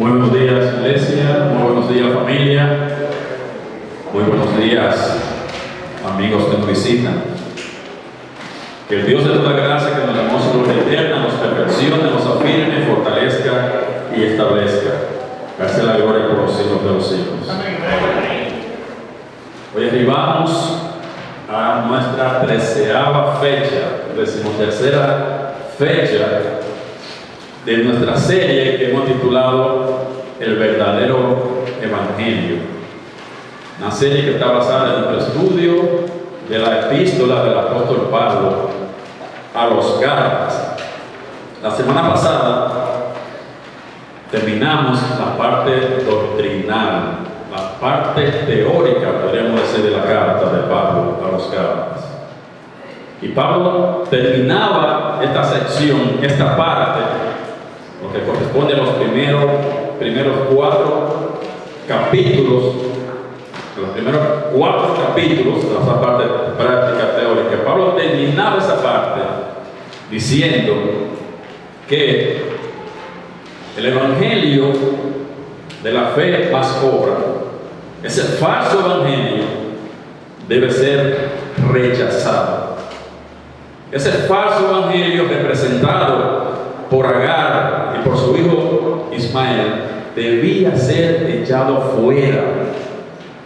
Muy buenos días, iglesia. Muy buenos días, familia. Muy buenos días, amigos que nos visitan. Que el Dios de toda gracia, que nos damos gloria eterna, nos perfeccione, nos afirme, fortalezca y establezca. Gracias a la gloria por los siglos de los siglos. Hoy arribamos a nuestra 13ª fecha, 13ª fecha de nuestra serie que hemos titulado El verdadero Evangelio. Una serie que está basada en nuestro estudio de la epístola del apóstol Pablo a los Gálatas. La semana pasada terminamos la parte doctrinal, la parte teórica, podríamos decir, de la carta de Pablo a los Gálatas. Y Pablo terminaba esta sección, esta parte, lo que corresponde a los primeros 4 capítulos, los primeros 4 capítulos de esa parte práctica teórica. Pablo terminaba esa parte diciendo que el evangelio de la fe más obra, ese falso evangelio, debe ser rechazado. Ese falso evangelio representado por Agar y por su hijo Ismael debía ser echado fuera,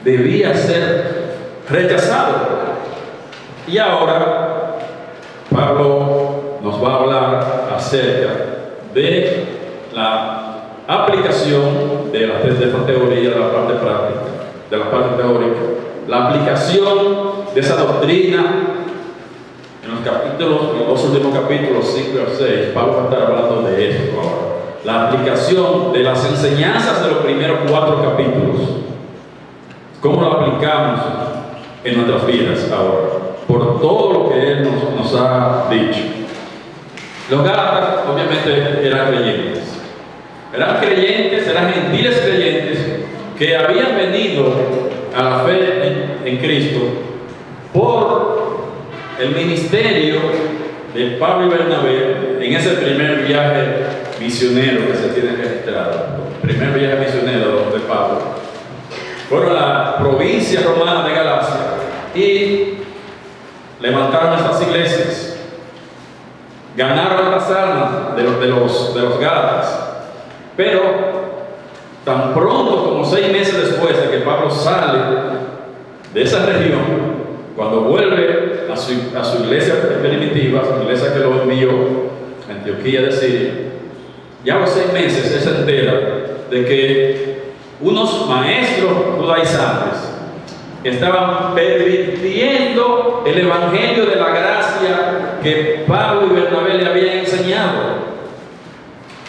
debía ser rechazado. Y ahora Pablo nos va a hablar acerca de la aplicación de esta teoría, de la parte práctica, de la parte teórica, la aplicación de esa doctrina. En los 2 últimos capítulos, 5 y 6, Pablo va a estar hablando de esto ahora. La aplicación de las enseñanzas de los primeros 4 capítulos. ¿Cómo lo aplicamos en nuestras vidas ahora? Por todo lo que él nos ha dicho. Los Gálatas obviamente eran creyentes. Eran gentiles creyentes que habían venido a la fe en Cristo por el ministerio de Pablo y Bernabé en ese primer viaje misionero que se tiene registrado. El primer viaje misionero de Pablo. Fueron a la provincia romana de Galacia y levantaron estas iglesias. Ganaron las almas de los Gálatas. Pero tan pronto como 6 meses después de que Pablo sale de esa región, cuando vuelve a su iglesia primitiva, su iglesia que lo envió a Antioquía de Siria, ya a los 6 meses él se entera de que unos maestros judaizantes estaban pervirtiendo el evangelio de la gracia que Pablo y Bernabé le habían enseñado.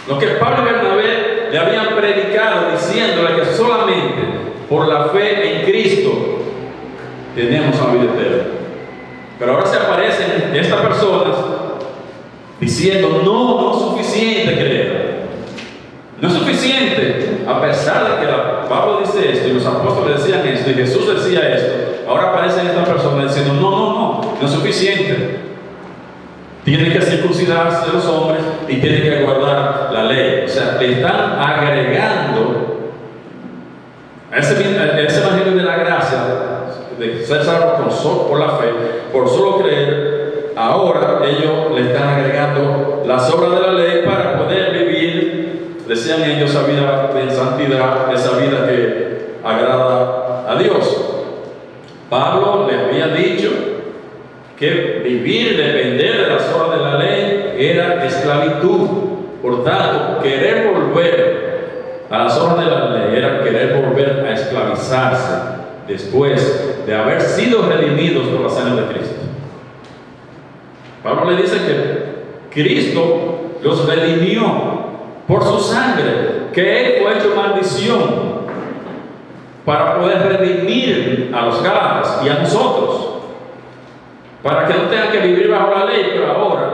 Lo que Pablo y Bernabé le habían predicado, diciéndole que solamente por la fe en Cristo tenemos la vida eterna. Pero ahora se aparecen estas personas diciendo: no es suficiente creer. No es suficiente, a pesar de que Pablo dice esto y los apóstoles decían esto y Jesús decía esto. Ahora aparecen estas personas diciendo: no es suficiente. Tienen que circuncidarse los hombres y tienen que guardar la ley. O sea, le están agregando a ese evangelio de la gracia, de ser salvo por la fe, por solo creer. Ahora ellos le están agregando las obras de la ley para poder vivir, decían ellos, esa vida en santidad, esa vida que agrada a Dios. Pablo les había dicho que vivir, depender de las obras de la ley era esclavitud. Por tanto, querer volver a las obras de la ley era querer volver a esclavizarse después de haber sido redimidos por la sangre de Cristo. Pablo le dice que Cristo los redimió por su sangre, que Él fue hecho maldición para poder redimir a los Gálatas y a nosotros, para que no tengan que vivir bajo la ley. Pero ahora,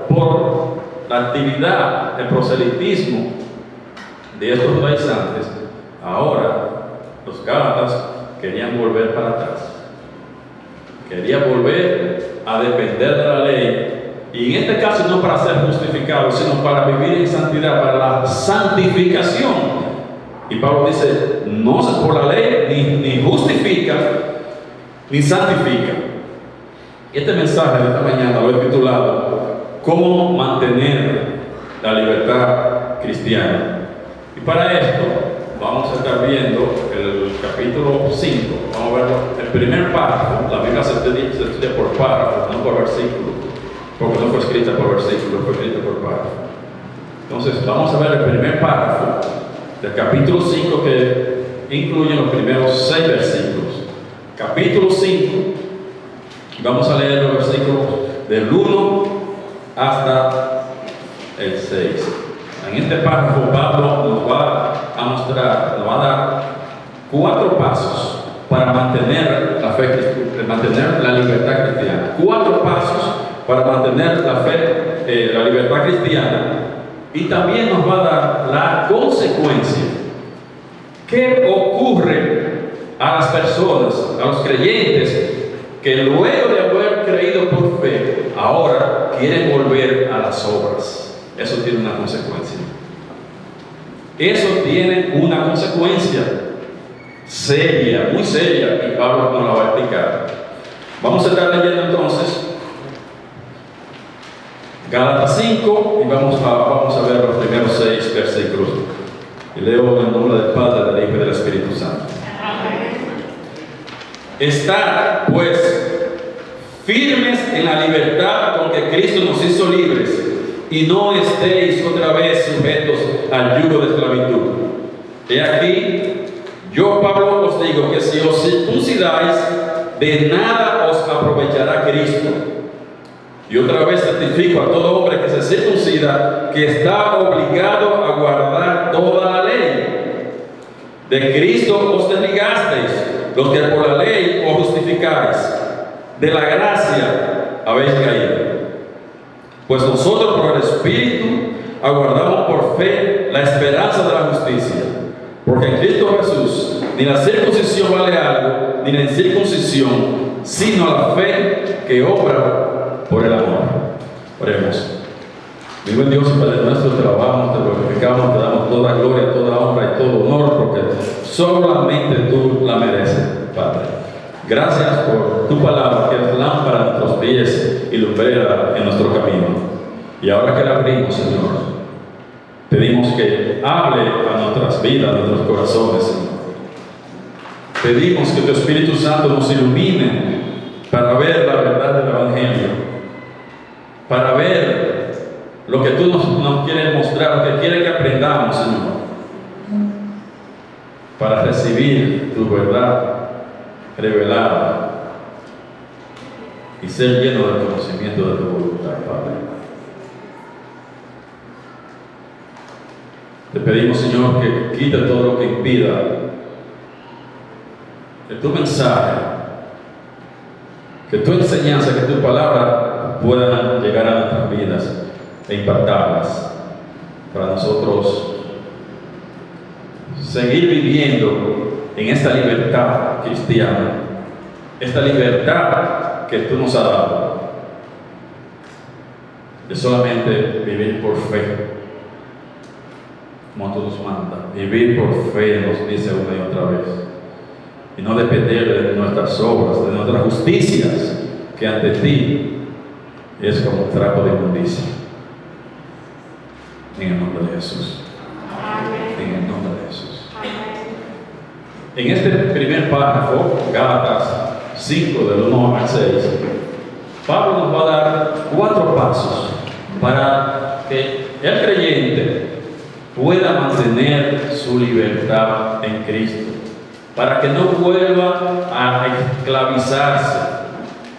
por la actividad, el proselitismo de estos judaizantes, ahora los Gálatas querían volver para atrás. Querían volver a depender de la ley. Y en este caso no para ser justificados, sino para vivir en santidad, para la santificación Y Pablo dice, no por la ley ni justifica, ni santifica. Este mensaje de esta mañana lo he titulado, ¿cómo mantener la libertad cristiana? Y para esto vamos a estar viendo el capítulo 5, vamos a ver el primer párrafo. La Biblia se estudia por párrafo, no por versículo, porque no fue escrita por versículo, fue escrita por párrafo. Entonces vamos a ver el primer párrafo del capítulo 5, que incluye los primeros 6 versículos. Capítulo 5, vamos a leer los versículos del 1 hasta el 6. En este párrafo Pablo nos va a mostrar, nos va a dar 4 pasos para mantener la fe, mantener la libertad cristiana. 4 pasos para mantener la fe, la libertad cristiana. Y también nos va a dar la consecuencia. ¿Qué ocurre a las personas, a los creyentes, que luego de haber creído por fe, ahora quieren volver a las obras? Eso tiene una consecuencia. Eso tiene una consecuencia seria, muy seria, y Pablo nos la va a explicar. Vamos a estar leyendo entonces Gálatas 5 y vamos a ver los primeros 6 versículos. Y leo en el nombre del Padre, del Hijo y del Espíritu Santo. Estad, pues, firmes en la libertad con que Cristo nos hizo libres, y no estéis otra vez sujetos al yugo de esclavitud. He aquí, yo Pablo os digo que si os circuncidáis, de nada os aprovechará Cristo. Y otra vez certifico a todo hombre que se circuncida que está obligado a guardar toda la ley. De Cristo os desligasteis, los que por la ley os justificáis. De la gracia habéis caído. Pues nosotros por el Espíritu aguardamos por fe la esperanza de la justicia. Porque en Cristo Jesús ni la circuncisión vale algo, ni la incircuncisión, sino la fe que obra por el amor. Oremos. Mi buen Dios y Padre nuestro, te alabamos, te glorificamos, te damos toda gloria, toda honra y todo honor, porque solamente tú la mereces, Padre. Gracias por tu palabra, que es lámpara a nuestros pies y lumbrera en nuestro camino. Y ahora que la abrimos, Señor, pedimos que hable a nuestras vidas, a nuestros corazones, Señor. Pedimos que tu Espíritu Santo nos ilumine para ver la verdad del Evangelio, para ver lo que tú nos quieres mostrar, lo que quieres que aprendamos, Señor, para recibir tu verdad revelada y ser lleno del conocimiento de tu voluntad, Padre. Te pedimos, Señor, que quite todo lo que impida que tu mensaje, que tu enseñanza, que tu palabra puedan llegar a nuestras vidas e impactarlas, para nosotros seguir viviendo en esta libertad cristiana, esta libertad que tú nos has dado, de solamente vivir por fe, como tú nos mandas. Vivir por fe, nos dice una y otra vez, y no depender de nuestras obras, de nuestras justicias, que ante ti es como un trapo de inmundicia. En el nombre de Jesús. Amén. En el nombre de Jesús. Amén. En este primer párrafo, Gálatas 5, del 1 al 6, Pablo nos va a dar 4 pasos para que el creyente pueda mantener su libertad en Cristo, para que no vuelva a esclavizarse,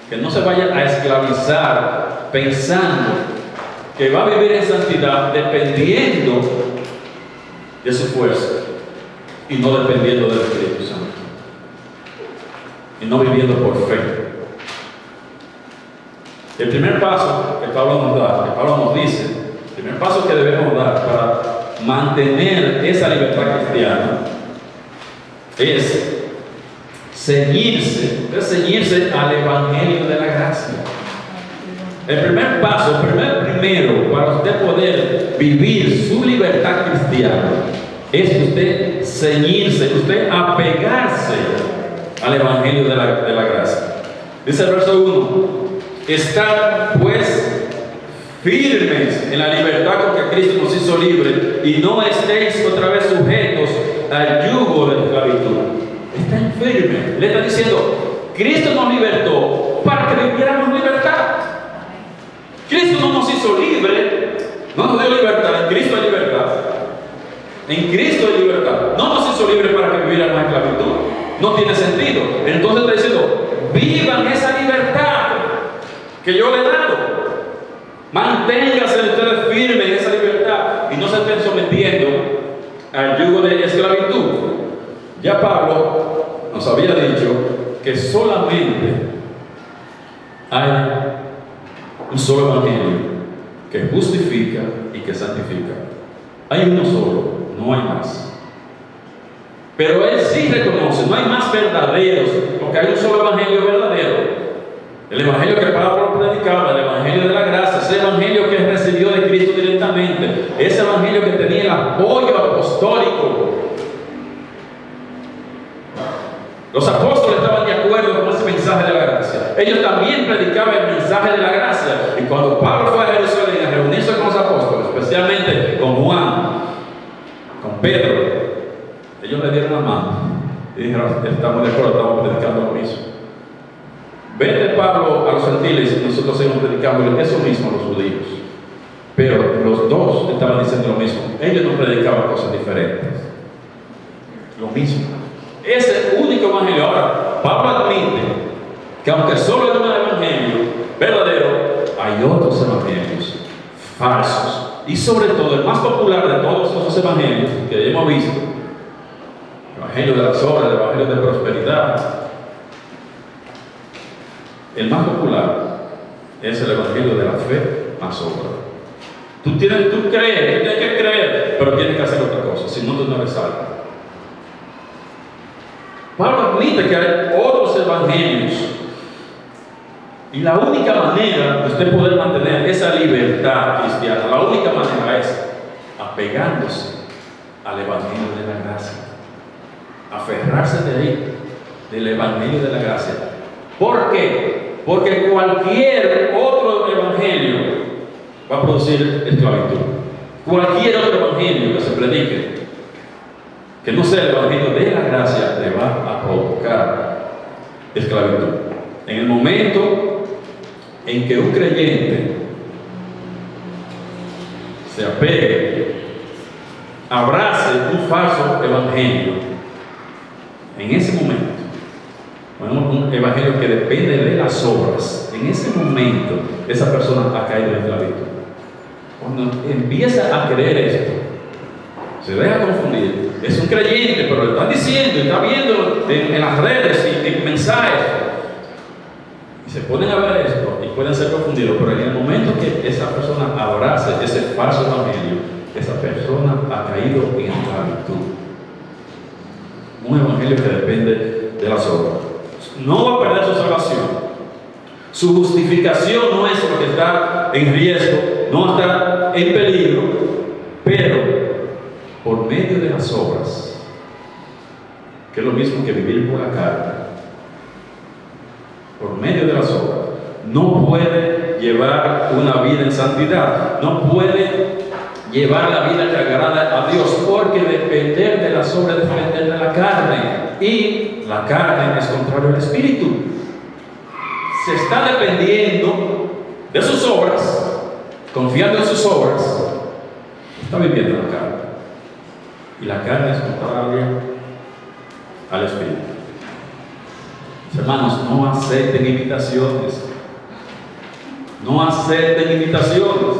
que no se vaya a esclavizar pensando que va a vivir en santidad dependiendo de su fuerza y no dependiendo del Espíritu Santo, y no viviendo por fe. El primer paso que Pablo nos da, que Pablo nos dice, el primer paso que debemos dar para mantener esa libertad cristiana es ceñirse al Evangelio de la gracia. El primer paso, primero para usted poder vivir su libertad cristiana es usted ceñirse, usted apegarse al Evangelio de la gracia. Dice el verso 1: estad pues firmes en la libertad con que Cristo nos hizo libres, y no estéis otra vez sujetos al yugo de esclavitud. Estén firmes. Le está diciendo, Cristo nos libertó para que viviéramos libertad. Cristo no nos hizo libres, no nos dio libertad. En Cristo hay libertad. En Cristo hay libertad. No nos hizo libres para que viviéramos en esclavitud. No tiene sentido. Entonces está diciendo, vivan esa libertad que yo le he dado. Manténganse ustedes firmes en esa libertad y no se estén sometiendo al yugo de esclavitud. Ya Pablo nos había dicho que solamente hay un solo evangelio que justifica y que santifica. Hay uno solo, no hay más. Pero él sí reconoce, no hay más verdaderos, porque hay un solo evangelio verdadero. El evangelio que Pablo predicaba, el evangelio de la gracia, ese evangelio que recibió de Cristo directamente, ese evangelio que tenía el apoyo apostólico. Los apóstoles estaban de acuerdo con ese mensaje de la gracia. Ellos también predicaban el mensaje de la gracia. Y cuando Pablo fue a Jerusalén a reunirse con los apóstoles, especialmente con Juan, con Pedro, ellos le dieron la mano y dijeron, estamos de acuerdo, estamos predicando lo mismo. Vete Pablo a los gentiles y nosotros seguimos predicando eso mismo a los judíos. Pero los dos estaban diciendo lo mismo. Ellos no predicaban cosas diferentes. Lo mismo. Ese único evangelio. Ahora, Pablo admite que aunque solo hay un evangelio verdadero, hay otros evangelios falsos. Y sobre todo, el más popular de todos esos evangelios que hemos visto, el evangelio de las obras, el evangelio de prosperidad, el más popular es el evangelio de la fe más obra. Tú tienes que creer, pero tienes que hacer otra cosa, si no, tú no eres salvo. Pablo admite que hay otros evangelios, y la única manera de usted poder mantener esa libertad cristiana, la única manera es apegándose al evangelio de la gracia, aferrarse de ahí, del evangelio de la gracia. ¿Por qué? Porque cualquier otro evangelio va a producir esclavitud. Cualquier otro evangelio que se predique, que no sea el evangelio de la gracia, le va a provocar esclavitud. En el momento en que un creyente se apegue, abrace un falso evangelio, en ese momento, un evangelio que depende de las obras, en ese momento esa persona ha caído en esclavitud. Cuando empieza a creer esto, se deja confundir, es un creyente, pero lo están diciendo, está viendo en las redes y en mensajes, y se ponen a ver esto y pueden ser confundidos. Pero en el momento que esa persona abrace ese falso evangelio, esa persona ha caído en esclavitud. Un evangelio que depende de las obras. No va a perder su salvación. Su justificación no es lo que está en riesgo, no está en peligro, pero por medio de las obras, que es lo mismo que vivir por la carne, por medio de las obras, no puede llevar una vida en santidad, no puede llevar la vida que agrada a Dios, porque depender de las obras es depender de la carne, y la carne es contrario al espíritu. Se está dependiendo de sus obras, confiando en sus obras, está viviendo la carne, y la carne es contraria al espíritu. Mis hermanos, no acepten imitaciones, no acepten imitaciones.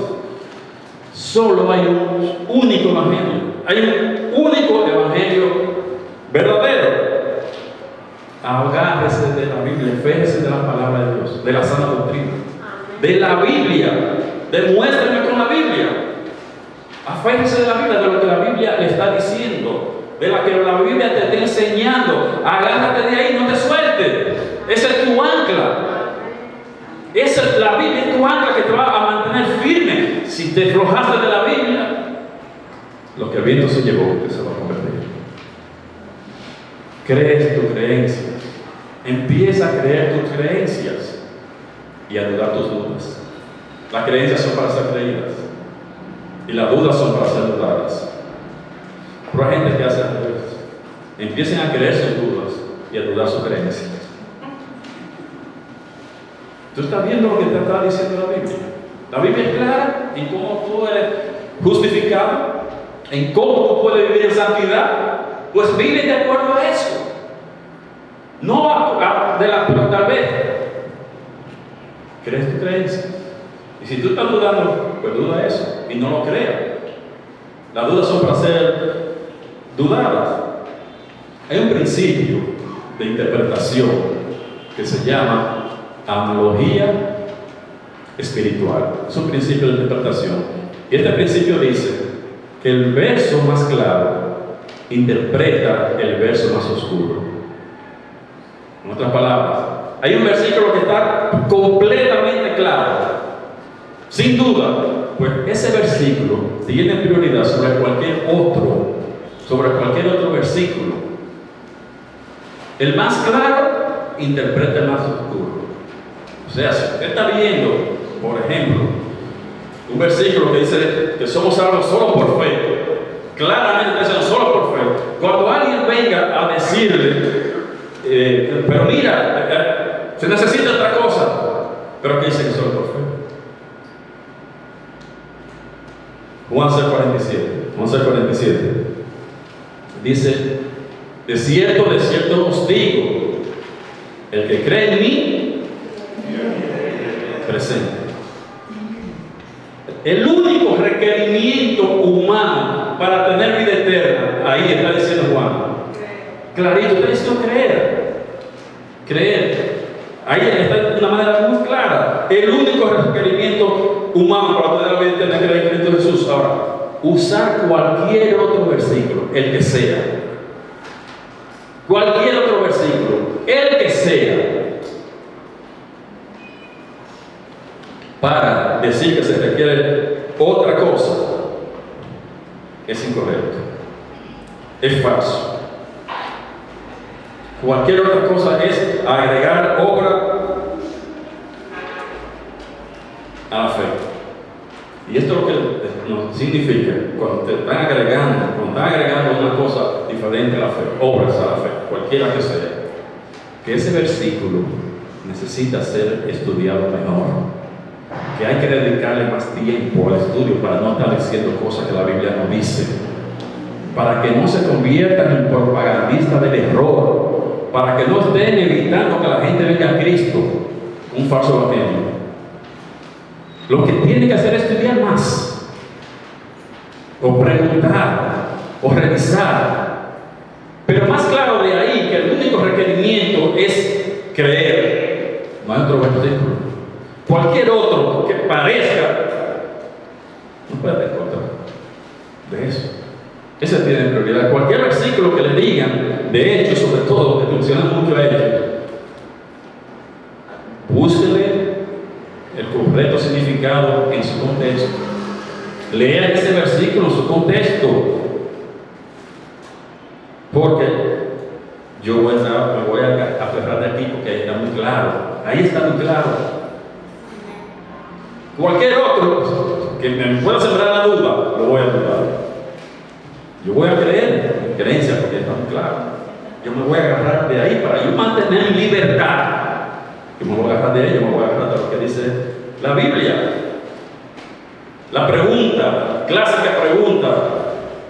Solo hay un único evangelio, hay un único evangelio verdadero. Agárrese de la Biblia, fíjese de la palabra de Dios, de la sana doctrina, de la Biblia. Demuéstrame con la Biblia. Aférrese de la Biblia, de lo que la Biblia le está diciendo, de la que la Biblia te está enseñando. Agárrate de ahí, no te sueltes. Esa es tu ancla. La Biblia es tu ancla que te va a mantener firme. Si te aflojaste de la Biblia, lo que el viento se llevó, usted se va a convertir. Crees tus creencias. Empieza a creer tus creencias y a dudar tus dudas. Las creencias son para ser creídas y las dudas son para ser dudadas. Pero hay gente que hace al revés. Empiecen a creer sus dudas y a dudar sus creencias. ¿Tú estás viendo lo que te está diciendo la Biblia? La Biblia es clara en cómo tú eres justificado, en cómo tú puedes vivir en santidad. Pues vive de acuerdo a eso. No pero tal vez crees tu creencia. Y si tú estás dudando, pues duda eso y no lo creas. Las dudas son para ser dudadas. Hay un principio de interpretación que se llama analogía espiritual. Es un principio de interpretación. Y este principio dice que el verso más claro interpreta el verso más oscuro. En otras palabras, hay un versículo que está completamente claro, sin duda, pues ese versículo tiene prioridad sobre cualquier otro versículo. El más claro interpreta el más oscuro. O sea, si usted está viendo, por ejemplo, un versículo que dice que somos salvos solo por fe, claramente dicen solo por fe. Cuando alguien venga a decirle, pero mira, se necesita otra cosa, pero que dice que solo por fe. Juan 6:47 dice: de cierto os digo, el que cree en mí, presente. El único requerimiento humano para tener vida eterna, ahí está diciendo Juan. Clarito, está diciendo creer. Ahí está de una manera muy clara. El único requerimiento humano para tener la vida eterna es creer en Cristo Jesús. Ahora, usar cualquier otro versículo, el que sea. Cualquier otro versículo, el que sea, para decir que se requiere otra cosa, es incorrecto, es falso. Cualquier otra cosa es agregar obra a la fe. Y esto es lo que nos significa cuando te están agregando una cosa diferente a la fe, obras a la fe, cualquiera que sea, que ese versículo necesita ser estudiado mejor. Que hay que dedicarle más tiempo al estudio para no estar diciendo cosas que la Biblia no dice, para que no se conviertan en propagandistas del error, para que no estén evitando que la gente venga a Cristo, un falso evangelio. Lo que tiene que hacer es estudiar más, o preguntar, o revisar. Pero más claro de ahí que el único requerimiento es creer, no hay otro versículo. Cualquier otro que parezca, no puede dar contra de eso. Ese tiene prioridad. Cualquier versículo que le digan, de hecho, sobre todo, que funciona mucho a ellos, búsquele el correcto significado en su contexto. Lea ese versículo en su contexto. Porque yo me voy a aferrar de aquí porque ahí está muy claro. Ahí está muy claro. Cualquier otro que me pueda sembrar la duda, lo voy a dudar. Yo voy a creer en creencia porque está muy claro. Yo me voy a agarrar de ahí para yo mantener mi libertad. Yo me voy a agarrar de ello, me voy a agarrar de lo que dice la Biblia. La pregunta, clásica pregunta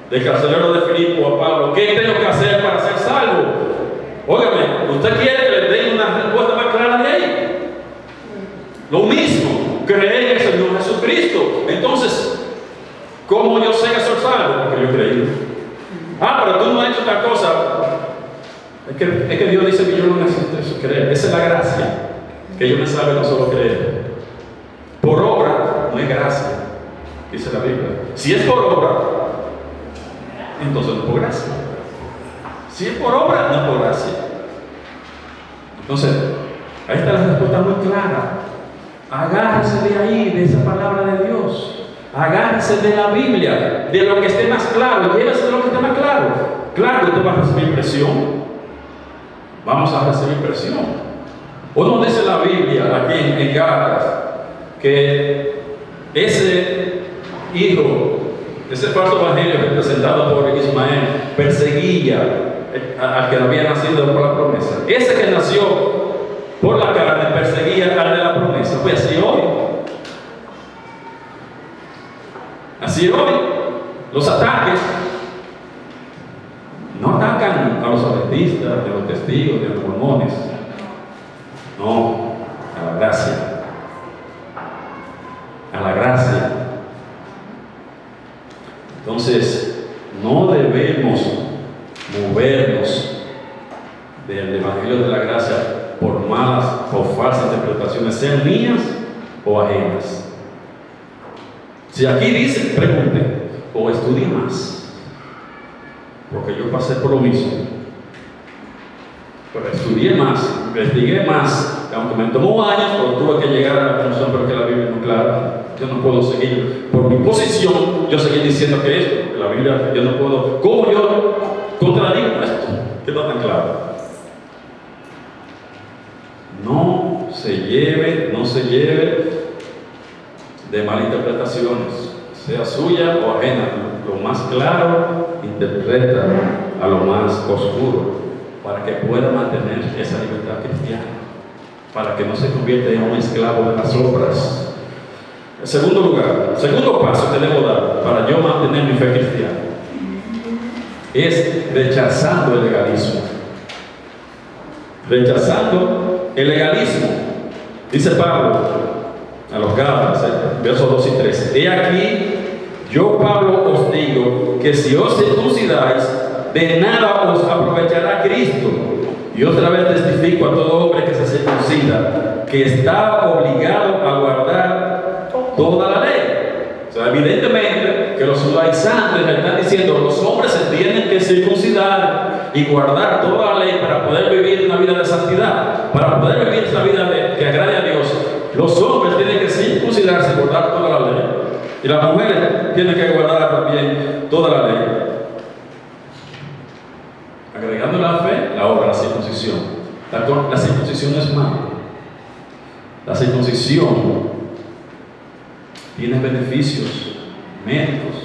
del carcelero de Filipo a Pablo: ¿qué tengo que hacer para ser salvo? Óigame, ¿usted quiere que le dé una respuesta más clara de ahí? Lo mismo, creer en el Señor Jesucristo. Entonces, ¿cómo yo sé que soy salvo? Porque yo creí. Pero tú no has hecho esta cosa. Es que Dios dice que yo no necesito eso, creer. Esa es la gracia. Que yo me salve no solo creer. Por obra no es gracia, dice la Biblia. Si es por obra, entonces no es por gracia. Si es por obra, no es por gracia. Entonces, ahí está la respuesta muy clara. Agárrese de ahí, de esa palabra de Dios. Agárrese de la Biblia, de lo que esté más claro, llévese de lo que esté más claro. Claro, usted va a recibir presión. Vamos a recibir presión. ¿O no dice la Biblia aquí en Gálatas que ese hijo, ese falso evangelio representado por Ismael, perseguía al que había nacido por la promesa? Ese que nació por la carne perseguía al de la promesa. Pues así hoy, los ataques no atacan a los adventistas, a los testigos, a los mormones. No, a la gracia. A la gracia. Entonces, no debemos movernos del Evangelio de la Gracia por malas o falsas interpretaciones, sean mías o ajenas. Si aquí dice, pregunte o estudie más, porque yo pasé por lo mismo, pero estudié más, investigué más, aunque me tomó años, pero tuve que llegar a la conclusión, porque la Biblia es muy clara. Yo no puedo seguir por mi posición, yo seguí diciendo que esto, que la Biblia, yo no puedo, ¿cómo yo contradigo esto? Que está tan claro. No se lleve de malinterpretaciones, sea suya o ajena. Lo más claro interpreta a lo más oscuro, para que pueda mantener esa libertad cristiana, para que no se convierta en un esclavo de las obras. En segundo lugar, el segundo paso que debo dar para yo mantener mi fe cristiana es rechazando el legalismo. Rechazando el legalismo. Dice Pablo a los Gálatas, versos 2 y 3. He aquí, yo Pablo os digo que si os circuncidáis, de nada os aprovechará Cristo. Y otra vez testifico a todo hombre que se circuncida, que está obligado a guardar toda la ley. O sea, evidentemente que los judaizantes le están diciendo, los hombres se tienen que circuncidar y guardar toda la ley para poder vivir una vida de santidad, para poder vivir esa vida que agrade a Dios. Los hombres tienen que circuncidarse y guardar toda la ley, y las mujeres tienen que guardar también toda la ley. Agregando la fe, la obra, la circuncisión. La circuncisión no es mala. La circuncisión tiene beneficios médicos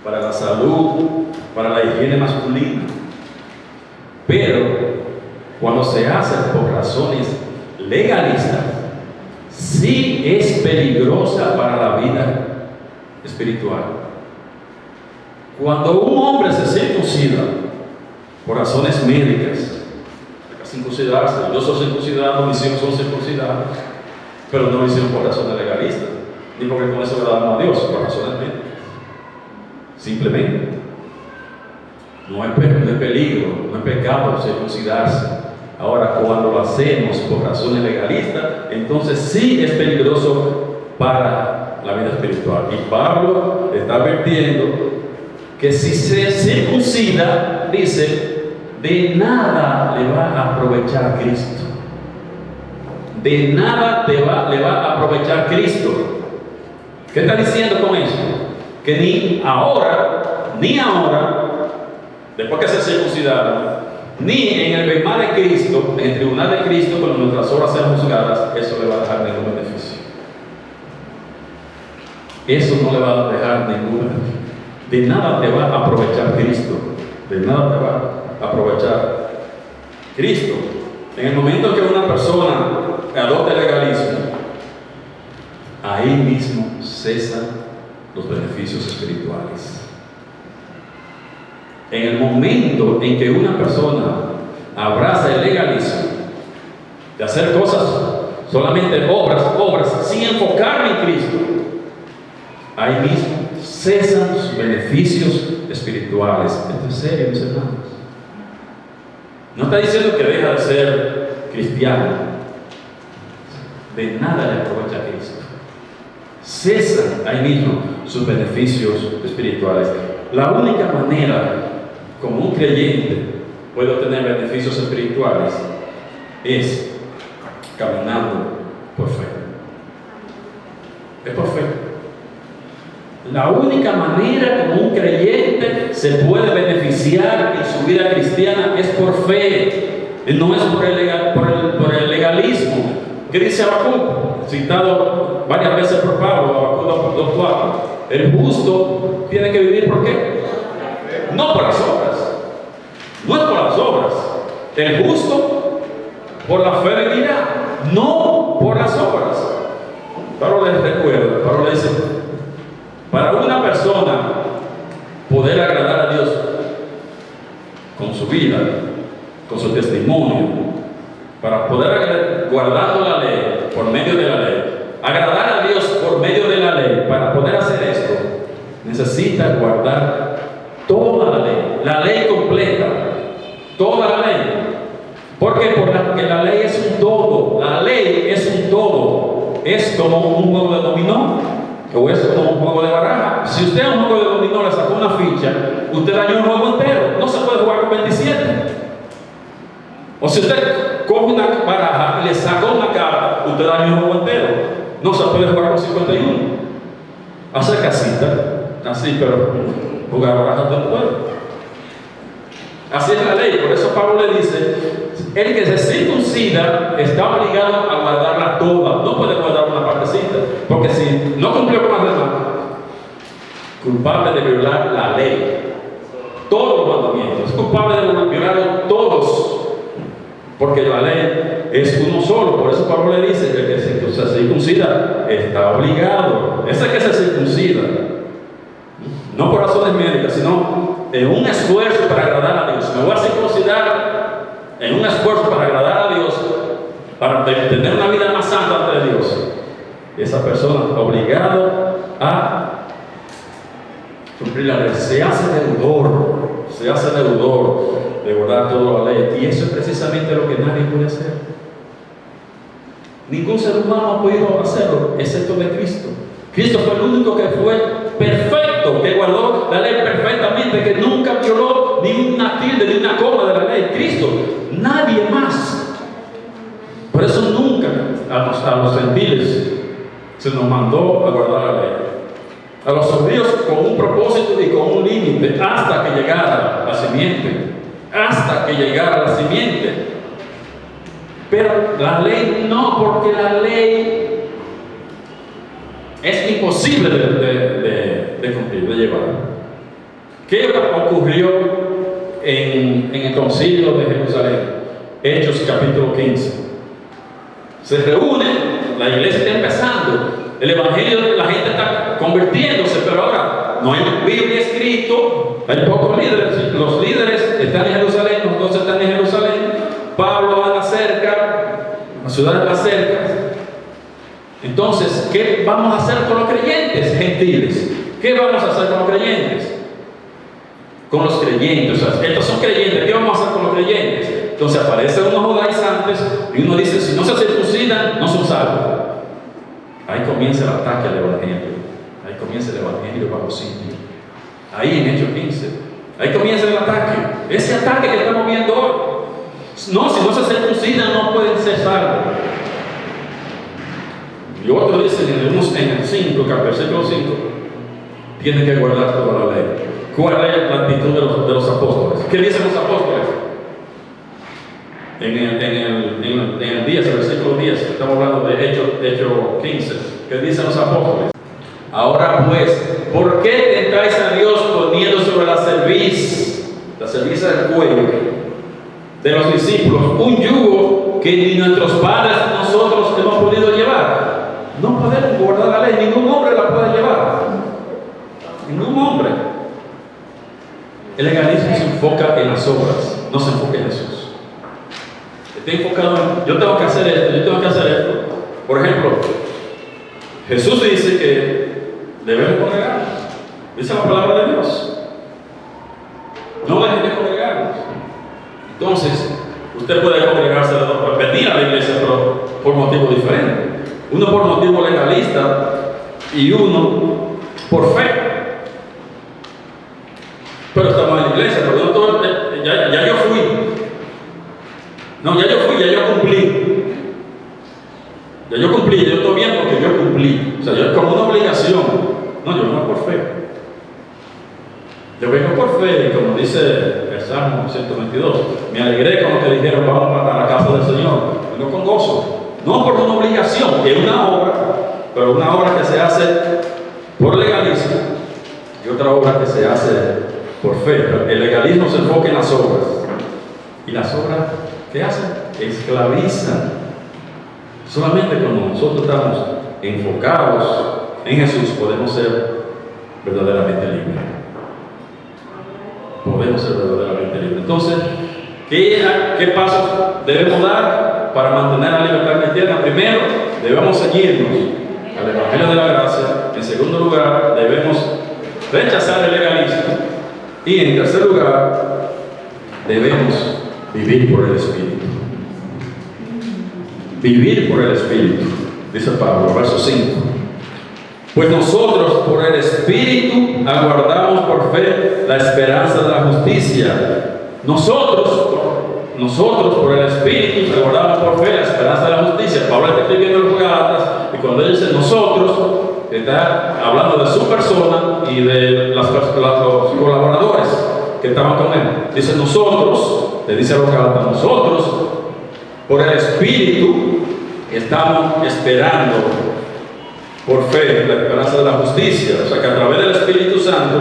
para la salud, para la higiene masculina. Pero cuando se hace por razones legalistas, sí es peligrosa para la vida espiritual. Cuando un hombre se circuncida por razones médicas, hay que circuncidarse. Yo soy circuncidado, mis hijos son circuncidados, pero no lo hicieron por razones legalistas, ni porque con eso agradamos a Dios, por razones médicas. Simplemente, no hay peligro, no hay pecado circuncidarse. Ahora, cuando lo hacemos por razones legalistas, entonces sí es peligroso para la vida espiritual. Y Pablo está advirtiendo que si se circuncida, dice, de nada le va a aprovechar a Cristo. De nada le va a aprovechar Cristo. ¿Qué está diciendo con eso? Que ni ahora, después que se circuncidaron, ni en el bemá de Cristo, en el tribunal de Cristo, cuando nuestras obras sean juzgadas, eso le va a dejar ningún beneficio. Eso no le va a dejar ningún beneficio. De nada te va a aprovechar Cristo. De nada te va a aprovechar Cristo. En el momento que una persona adopta el legalismo, ahí mismo cesan los beneficios espirituales. En el momento en que una persona abraza el legalismo de hacer cosas, solamente obras, sin enfocarme en Cristo, ahí mismo cesan sus beneficios espirituales. Esto es serio, mis hermanos. No está diciendo que deja de ser cristiano. De nada le aprovecha a Cristo. Cesan ahí mismo sus beneficios espirituales. La única manera como un creyente puede obtener beneficios espirituales es caminando por fe. Es por fe. La única manera como un creyente se puede beneficiar en su vida cristiana es por fe, no es por el legalismo. ¿Qué dice Habacuc? Citado varias veces por Pablo, Habacuc 2:4. El justo tiene que vivir ¿por qué? No por las obras. No es por las obras. El justo por la fe vivirá, no por las obras. Pablo les recuerda, Pablo le dice, para una persona poder agradar a Dios con su vida, con su testimonio, para poder guardando la ley por medio de la ley, agradar a Dios por medio de la ley, para poder hacer esto, necesita guardar toda la ley completa, toda la ley. Porque la ley es un todo, la ley es un todo, es como un juego de dominó, o es como un juego de baraja. Si usted a un juego de dominó le sacó una ficha, usted dañó un juego entero, no se puede jugar con 27. O si usted coge una baraja y le sacó una carta, usted dañó un juego entero, no se puede jugar con 51. Hacer casita, así, pero jugar baraja todo el pueblo. Así es la ley, por eso Pablo le dice, el que se circuncida está obligado a guardarla toda, no puede guardar una partecita, porque si no cumplió con las demás, culpable de violar la ley, todos los mandamientos, es culpable de violarlos todos, porque la ley es uno solo. Por eso Pablo le dice que el que se circuncida está obligado, ese que se circuncida, no por razones médicas, sino en un esfuerzo para agradar a Dios. Me voy a circuncidar en un esfuerzo para agradar a Dios, para tener una vida más santa ante Dios. Esa persona está obligada a cumplir la ley. Se hace deudor de guardar toda la ley. Y eso es precisamente lo que nadie puede hacer. Ningún ser humano ha podido hacerlo, excepto de Cristo. Cristo fue el único que fue perfecto, que guardó la ley perfectamente, que nunca violó ni una tilde ni una coma de la ley. Cristo, nadie más. Por eso nunca a los gentiles se nos mandó a guardar la ley. A los judíos con un propósito y con un límite, hasta que llegara la simiente. Hasta que llegara la simiente. Pero la ley no, porque la ley es imposible de cumplir, de llevar. ¿Qué ocurrió en el concilio de Jerusalén? Hechos capítulo 15. Se reúnen, la iglesia está empezando, el evangelio, la gente está convirtiéndose, pero ahora no hay Biblia escrito, hay pocos líderes. Los líderes están en Jerusalén, los dos están en Jerusalén. Pablo anda cerca, la ciudad está cerca. Entonces, ¿qué vamos a hacer con los creyentes gentiles? ¿Qué vamos a hacer con los creyentes? Con los creyentes, o sea, estos son creyentes, ¿qué vamos a hacer con los creyentes? Entonces aparecen unos judaizantes y uno dice, si no se circuncidan, no son salvos. Ahí comienza el ataque al evangelio. Ahí comienza el evangelio bajo sitio. Ahí en Hechos 15. Ahí comienza el ataque. Ese ataque que estamos viendo hoy. No, si no se circuncidan, no pueden ser salvos. Y otro dice en el 5, versículo 5, tiene que guardar toda la ley. ¿Cuál es la actitud de los apóstoles? ¿Qué dicen los apóstoles? En el 10, el versículo 10, estamos hablando de Hechos 15. ¿Qué dicen los apóstoles? Ahora pues, ¿por qué tentáis a Dios poniendo sobre la cerviz del cuello de los discípulos un yugo que ni nuestros padres nosotros hemos podido llevar? No podemos guardar la ley, ningún hombre la puede llevar. Ningún hombre. El legalismo se enfoca en las obras, no se enfoca en Jesús. Está enfocado en, yo tengo que hacer esto, yo tengo que hacer esto. Por ejemplo, Jesús dice que debemos congregarnos. Dice la palabra de Dios. No dejen de congregarnos. Entonces, usted puede congregarse, venir a la iglesia, pero por motivos diferentes. Uno por motivo legalista y uno por fe. Pero estamos en la iglesia, pero ya yo fui. No, ya yo fui, ya yo cumplí. Ya yo cumplí, yo estoy bien porque yo cumplí. O sea, yo como una obligación. No, yo vengo por fe. Yo vengo por fe, y como dice el Salmo 122, me alegré con lo que dijeron, vamos para la casa del Señor. Vengo con gozo, no por una obligación, que es una obra, pero una obra que se hace por legalismo y otra obra que se hace por fe. El legalismo se enfoca en las obras, y las obras, ¿qué hacen? Esclavizan. Solamente cuando nosotros estamos enfocados en Jesús podemos ser verdaderamente libres. Podemos ser verdaderamente libres. Entonces, ¿qué pasos debemos dar para mantener la libertad cristiana? Primero, debemos ceñirnos al Evangelio de la Gracia. En segundo lugar, debemos rechazar el legalismo. Y en tercer lugar, debemos vivir por el Espíritu. Vivir por el Espíritu, dice Pablo, verso 5. Pues nosotros por el Espíritu aguardamos por fe la esperanza de la justicia. Nosotros por el Espíritu aguardamos por fe la esperanza de la justicia. Pablo está escribiendo en los Gálatas, y cuando él dice nosotros, está hablando de su persona y de los colaboradores que estaban con él. Dice nosotros, le dice a los Gálatas, nosotros por el Espíritu estamos esperando por fe la esperanza de la justicia. O sea que a través del Espíritu Santo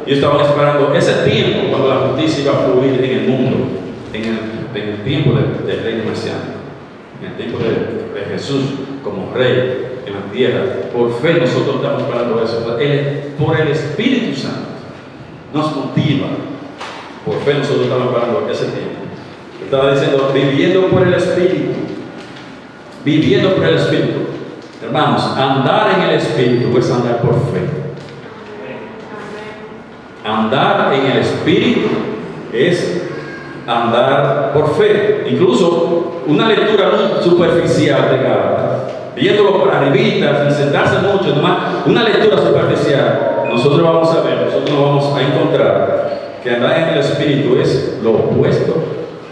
ellos estaban esperando ese tiempo cuando la justicia iba a fluir en el mundo, en el tiempo del reino mesiánico, en el tiempo de Jesús como rey en la tierra. Por fe nosotros estamos esperando eso. Por el Espíritu Santo nos motiva. Por fe nosotros estamos esperando ese tiempo. Estaba diciendo, viviendo por el Espíritu. Viviendo por el Espíritu. Hermanos, andar en el Espíritu es andar por fe. Andar en el Espíritu es andar por fe. Incluso una lectura muy superficial de Gálatas, viéndolo por arribita, sin sentarse mucho, nomás una lectura superficial, nosotros vamos a ver, nosotros nos vamos a encontrar que andar en el Espíritu es lo opuesto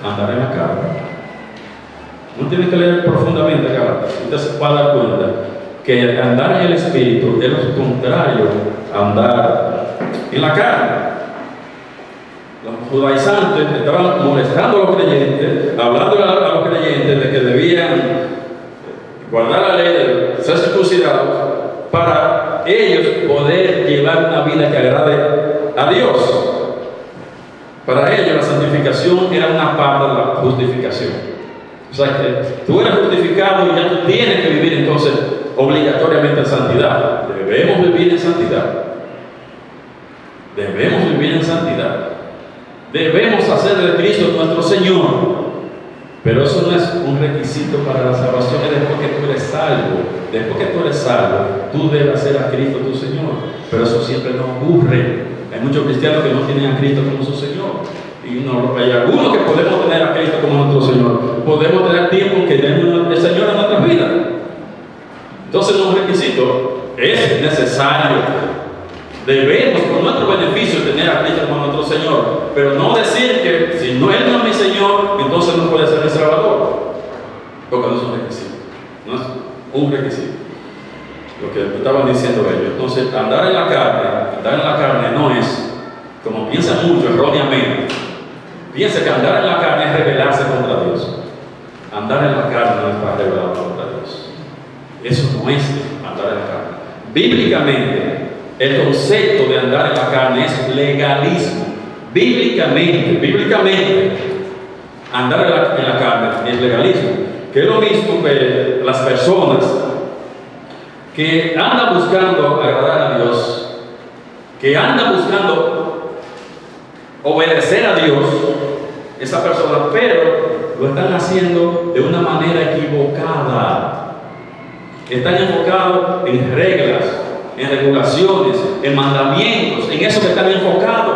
a andar en la carne. Uno tiene que leer profundamente Gálatas, usted se va a dar cuenta que andar en el Espíritu es lo contrario a andar en la carne. Los judaizantes estaban molestando a los creyentes, hablando a los creyentes de que debían guardar la ley de ser circuncidados para ellos poder llevar una vida que agrade a Dios. Para ellos la santificación era una parte de la justificación. O sea que tú eres justificado y ya tú tienes que vivir entonces obligatoriamente en santidad. Debemos vivir en santidad. Debemos vivir en santidad. Debemos hacer de Cristo nuestro Señor. Pero eso no es un requisito para la salvación, es después que tú eres salvo. Después que tú eres salvo, tú debes hacer a Cristo tu Señor. Pero eso siempre no ocurre. Hay muchos cristianos que no tienen a Cristo como su Señor. Y no, hay algunos que podemos tener a Cristo como nuestro Señor. Podemos tener tiempo que tenemos el Señor en nuestras vidas. Entonces no es un requisito, es necesario. Debemos por nuestro beneficio tener a Cristo como nuestro Señor, pero no decir que si no Él no es mi Señor, entonces no puede ser mi Salvador, porque no es un requisito. No es un requisito lo que estaban diciendo ellos. Entonces andar en la carne no es, como piensan mucho erróneamente, piensa que andar en la carne es rebelarse contra Dios. Andar en la carne no es para rebelar contra Dios. Eso no es andar en la carne. Bíblicamente, el concepto de andar en la carne es legalismo. Bíblicamente, andar en la carne es legalismo. Que es lo mismo que las personas que andan buscando agradar a Dios, que andan buscando obedecer a Dios, esa persona, pero lo están haciendo de una manera equivocada. Están enfocados en reglas, en regulaciones, en mandamientos, en eso que están enfocados.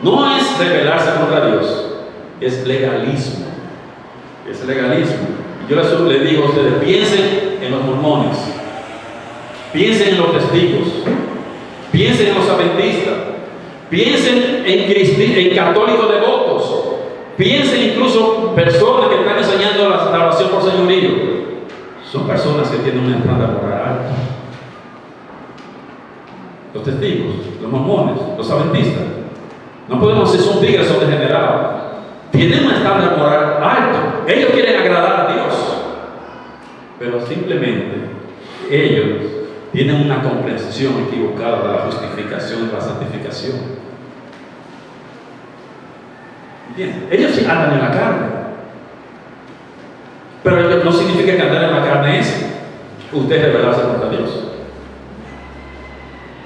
No es rebelarse contra Dios, es legalismo. Es legalismo. Yo les digo a ustedes, piensen en los mormones, piensen en los testigos, piensen en los adventistas, piensen en católicos devotos, piensen incluso personas que están enseñando la oración por señorío. son personas que tienen un estándar moral alto. Los testigos, los mormones, los adventistas, no podemos decir son tigres o degenerados. Tienen un estándar moral alto. Ellos quieren agradar a Dios, pero simplemente ellos tienen una comprensión equivocada de la justificación y la santificación. ¿Entienden? Ellos sí andan en la carne, pero no significa que andar en la carne es usted rebelarse contra Dios.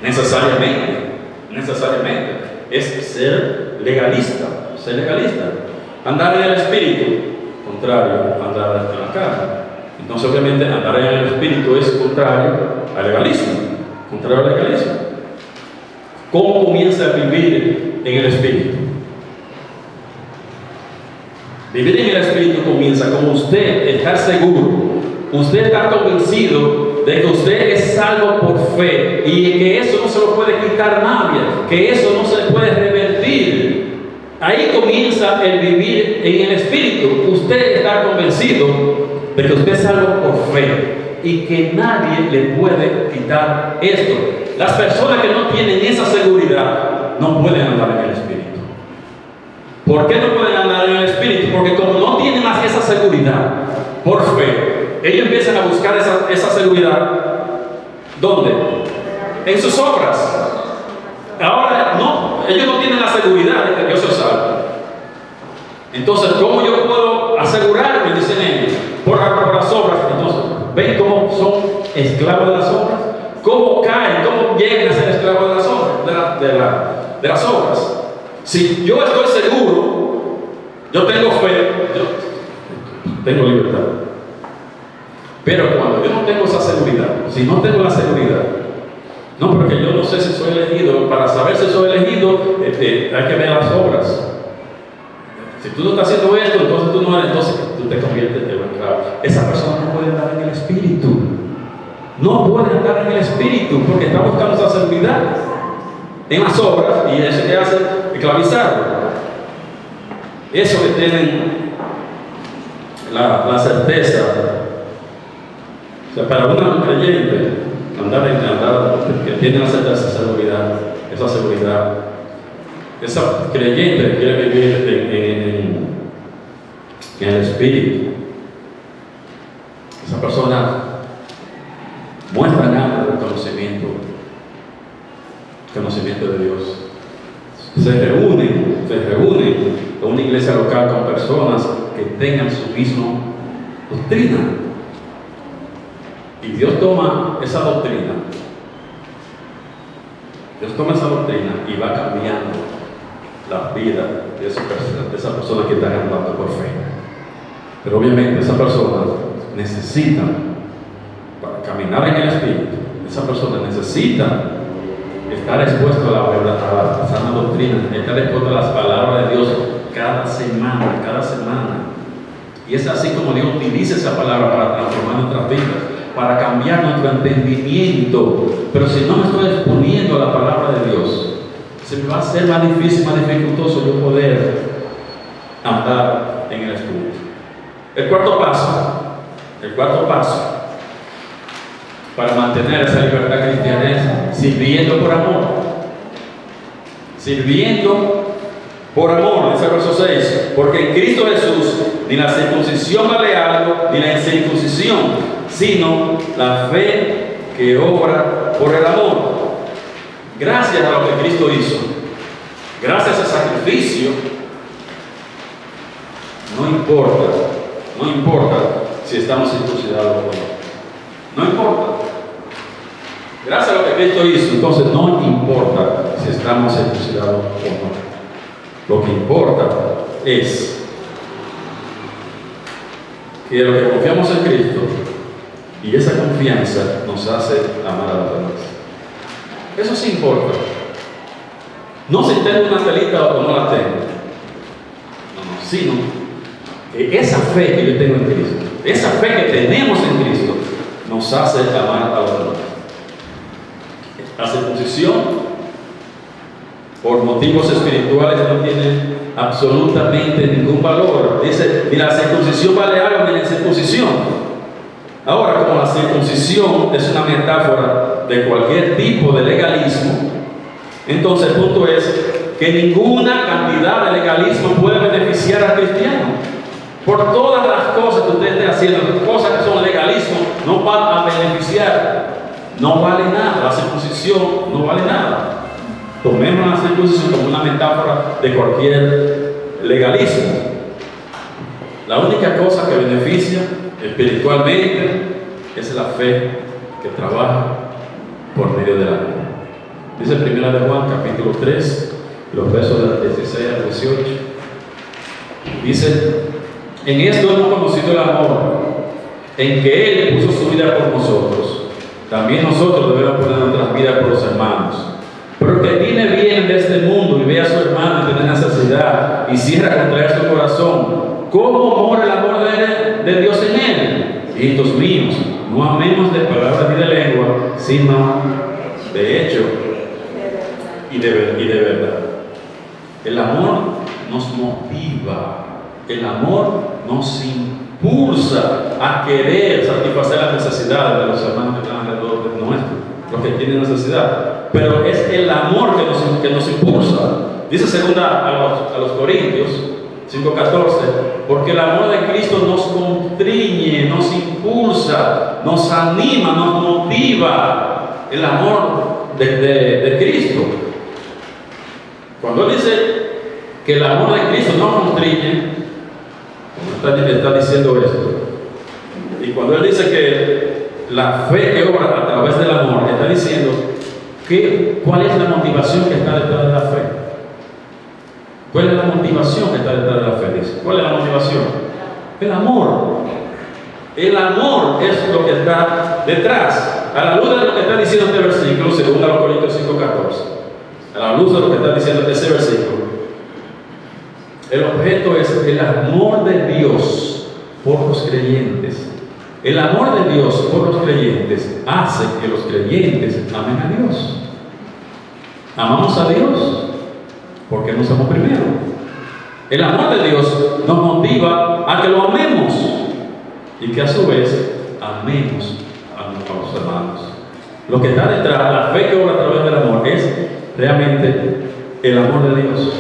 Necesariamente es ser legalista. Andar en el espíritu, contrario a andar en la carne. Entonces, obviamente, andar en el espíritu es contrario al legalismo. ¿Cómo comienza a vivir en el espíritu? Vivir en el espíritu comienza con usted estar seguro, usted está convencido de que usted es salvo por fe y que eso no se lo puede quitar nadie, que eso no se puede revertir. Ahí comienza el vivir en el espíritu. Usted está convencido de que usted es salvo por fe y que nadie le puede quitar esto. Las personas que no tienen esa seguridad no pueden andar en el espíritu. ¿Por qué no pueden andar en el espíritu? Porque como no tienen más esa seguridad por fe, ellos empiezan a buscar esa seguridad. ¿Dónde? En sus obras. Ahora no, ellos no tienen la seguridad de que Dios es salvo. Entonces, ¿cómo yo puedo asegurarme? Dicen ellos, por las obras. Entonces, ¿ven cómo son esclavos de las obras? ¿Cómo caen? ¿Cómo llegan a ser esclavos de las obras? De las obras. Si yo estoy seguro, yo tengo fe, yo tengo libertad. Pero cuando yo no tengo esa seguridad, si no tengo la seguridad, no, porque yo no sé si soy elegido, para saber si soy elegido, hay que ver las obras. Si tú no estás haciendo esto, entonces tú no eres, entonces tú te conviertes en un esclavo. Esa persona no puede andar en el espíritu. No puede andar en el espíritu porque está buscando esa seguridad en las obras y eso que hace esclavizarlo. Eso que tienen la certeza. O sea, para un creyente, andar que tiene esa seguridad, esa creyente quiere vivir en el espíritu. Esa persona muestra ganas del conocimiento de Dios. Se reúnen en una iglesia local con personas que tengan su misma doctrina. Y Dios toma esa doctrina y va cambiando la vida de esa persona que está andando por fe. Pero obviamente esa persona necesita, para caminar en el espíritu, esa persona necesita estar expuesto a la verdad, a la sana doctrina, estar expuesto a las palabras de Dios cada semana. Y es así como Dios utiliza esa palabra para transformar nuestras vidas, para cambiar nuestro entendimiento. Pero si no me estoy exponiendo a la palabra de Dios, se me va a hacer más difícil, más dificultoso yo poder andar en el espíritu. El cuarto paso para mantener esa libertad cristiana es sirviendo por amor. Sirviendo por amor, dice el verso 6, porque en Cristo Jesús ni la circuncisión vale algo, ni la incircuncisión, sino la fe que obra por el amor. Gracias a lo que Cristo hizo, gracias al sacrificio, no importa si estamos circuncidados o no. No importa. Gracias a lo que Cristo hizo, entonces no importa si estamos circuncidados o no. Lo que importa es que lo que confiamos en Cristo y esa confianza nos hace amar a los demás. Eso sí importa. No si tengo una telita o no la tengo. No, sino que esa fe que yo tengo en Cristo, esa fe que tenemos en Cristo, nos hace amar a los demás. La circuncisión, por motivos espirituales, no tiene absolutamente ningún valor. Dice, ni la circuncisión vale algo, ni la incircuncisión. Ahora, circuncisión es una metáfora de cualquier tipo de legalismo, entonces el punto es que ninguna cantidad de legalismo puede beneficiar al cristiano. Por todas las cosas que usted esté haciendo, cosas que son legalismo, no van a beneficiar. No vale nada. La circuncisión no vale nada. Tomemos la circuncisión como una metáfora de cualquier legalismo. La única cosa que beneficia espiritualmente es la fe que trabaja por medio del amor. Dice 1 de Juan, capítulo 3, los versos del 16 al 18. Dice: en esto hemos conocido el amor, en que Él puso su vida por nosotros. También nosotros debemos poner nuestras vidas por los hermanos. Pero que viene bien de este mundo y ve a su hermano y tiene necesidad y cierra contra él su corazón, ¿cómo mora el amor de Dios en él? Hijitos míos, no amemos de palabras ni de lengua, sino de hecho y de verdad. El amor nos motiva, el amor nos impulsa a querer satisfacer las necesidades de los hermanos que están alrededor de nuestro, los que tienen necesidad. Pero es el amor que nos impulsa. Dice segunda a los Corintios 5:14, porque el amor de Cristo nos constriñe, nos impulsa, nos anima, nos motiva. El amor de Cristo. Cuando él dice que el amor de Cristo nos constriñe, está diciendo esto. Y cuando él dice que la fe que obra a través del amor, está diciendo cuál es la motivación que está detrás de la fe. ¿Cuál es la motivación que está detrás de la fe? Dice. ¿Cuál es la motivación? El amor. El amor es lo que está detrás. A la luz de lo que está diciendo este versículo, según a los Corintios 5:14. A la luz de lo que está diciendo ese versículo, el objeto es el amor de Dios por los creyentes. El amor de Dios por los creyentes hace que los creyentes amen a Dios. Amamos a Dios porque nos amó primero. El amor de Dios nos motiva a que lo amemos y que a su vez amemos a los hermanos. Lo que está detrás, la fe que obra a través del amor, es realmente el amor de Dios.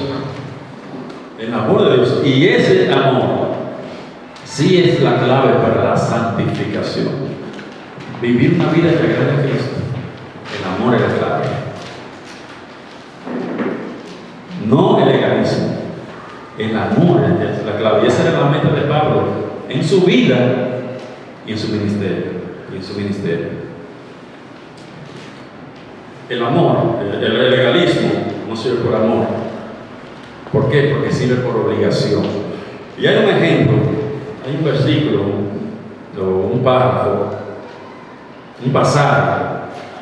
El amor de Dios. Y ese amor sí es la clave para la santificación. Vivir una vida que agrade a Cristo. El amor es la clave. No el legalismo. El amor es la clave. Y esa era la meta de Pablo en su vida y en su ministerio. El amor, el legalismo no sirve por amor. ¿Por qué? Porque sirve por obligación. Y hay un ejemplo, hay un versículo, un párrafo, un pasaje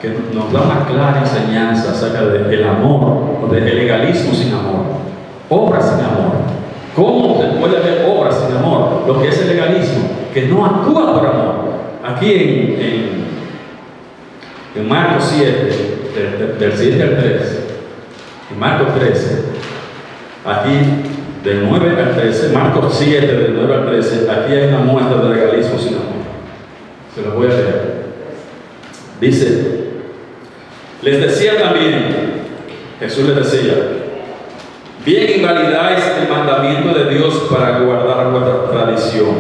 que nos da una clara enseñanza acerca del amor, o del legalismo sin amor, obras sin amor. ¿Cómo se puede haber obras sin amor? Lo que es el legalismo, que no actúa por amor. Aquí en Marcos 7, del 7 al 13, en Marcos 13, aquí del 9 al 13, Marcos 7, del 9 al 13, aquí hay una muestra de legalismo sin amor. Se lo voy a leer. Dice, les decía también, Jesús les decía, bien invalidáis el mandamiento de Dios para guardar vuestra tradición.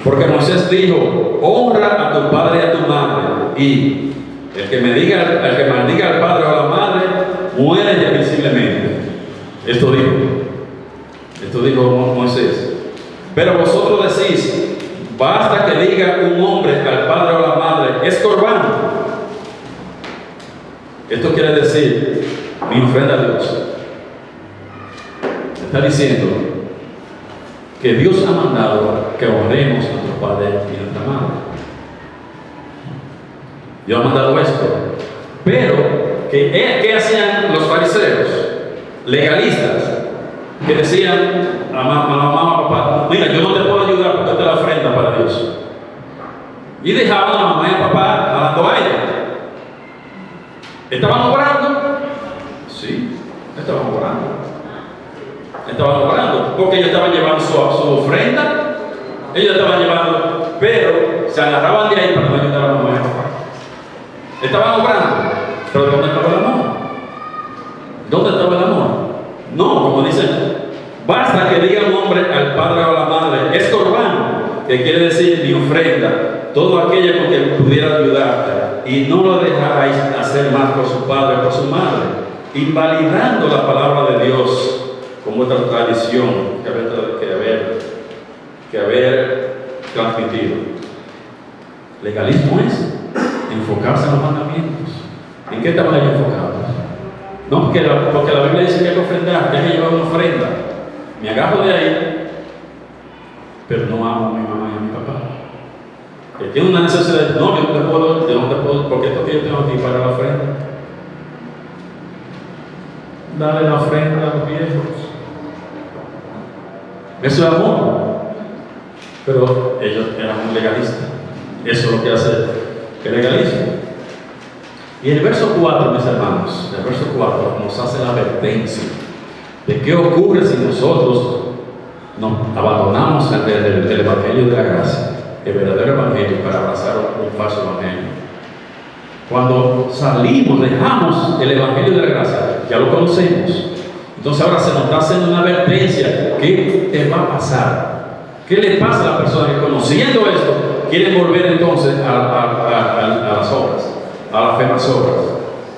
Porque Moisés dijo, honra a tu padre y a tu madre, y el que maldiga al padre o a la madre, muere irremisiblemente. Esto dijo Moisés. Pero vosotros decís, basta que diga un hombre al padre o a la madre, es corbán. Esto quiere decir, mi ofrenda a Dios. Está diciendo que Dios ha mandado que honremos a nuestro padre y a nuestra madre. Dios ha mandado esto. Pero, ¿qué hacían los fariseos? Legalistas. Que decían a mamá, papá, mira, yo no te puedo ayudar porque esta es la ofrenda para Dios. Y dejaban a mamá y a papá jalando aire. ¿Estaban obrando? Sí, estaban obrando. Porque ellos estaban llevando su ofrenda, ellos estaban llevando pero se agarraban de ahí para no ayudar a la mamá y a papá. Estaban obrando, pero ¿dónde estaba el amor? ¿Dónde estaba el amor? No, como dicen, basta que diga un hombre al padre o a la madre, es corbán, que quiere decir mi ofrenda, todo aquello con que pudiera ayudarte, y no lo dejáis hacer más por su padre o por su madre, invalidando la palabra de Dios como otra tradición que haber transmitido. Legalismo es enfocarse en los mandamientos. ¿En qué estaban ellos enfocados? No, porque la Biblia dice que hay que ofrendar, que hay que llevar una ofrenda. Me agarro de ahí, pero no amo a mi mamá y a mi papá. Que tiene una necesidad, no, yo no puedo, ¿de dónde puedo? Porque esto que yo tengo aquí para la ofrenda. Dale la ofrenda a los viejos. Eso es amor. Pero ellos eran muy legalistas. Eso es lo que hace el legalismo. Y el verso 4, mis hermanos, el verso 4 nos hace la advertencia de qué ocurre si nosotros nos abandonamos el Evangelio de la gracia, el verdadero Evangelio, para abrazar un falso Evangelio. Cuando salimos, dejamos el Evangelio de la gracia, ya lo conocemos. Entonces ahora se nos está haciendo una advertencia. ¿Qué te va a pasar? ¿Qué le pasa a la persona que, conociendo esto, quiere volver entonces a las obras, a las feas obras?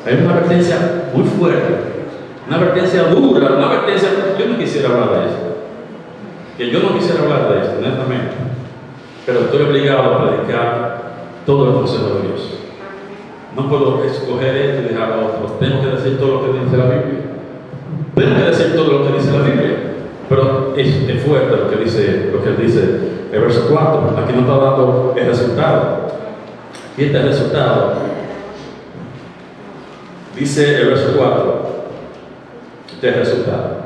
Hay una advertencia muy fuerte, una advertencia dura, una advertencia. Yo no quisiera hablar de esto, yo no quisiera hablar de esto, honestamente, pero estoy obligado a predicar todo el consejo de Dios. No puedo escoger esto y dejar a otro. Tengo que decir todo lo que dice la Biblia. Tengo que decir todo lo que dice la Biblia. Pero es fuerte lo que dice el verso 4. Aquí no está dando el resultado. Y este es el resultado. Dice el verso 4. Este es el resultado.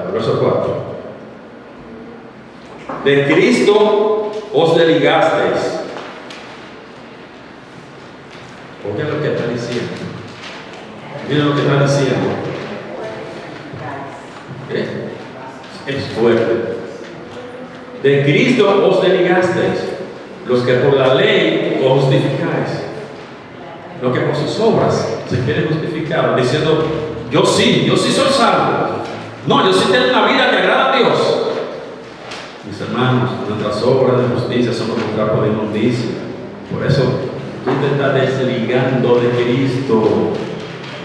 El verso 4. De Cristo os desligasteis. Oiga lo que está diciendo. Mira lo que está diciendo. Es fuerte. De Cristo os desligasteis, los que por la ley os justificáis. Los que por sus obras se quieren justificar, diciendo, yo sí soy salvo. No, yo sí tengo una vida que agrada a Dios. Mis hermanos, nuestras obras de justicia son como un trapo de inmundicia. Por eso tú te estás desligando de Cristo.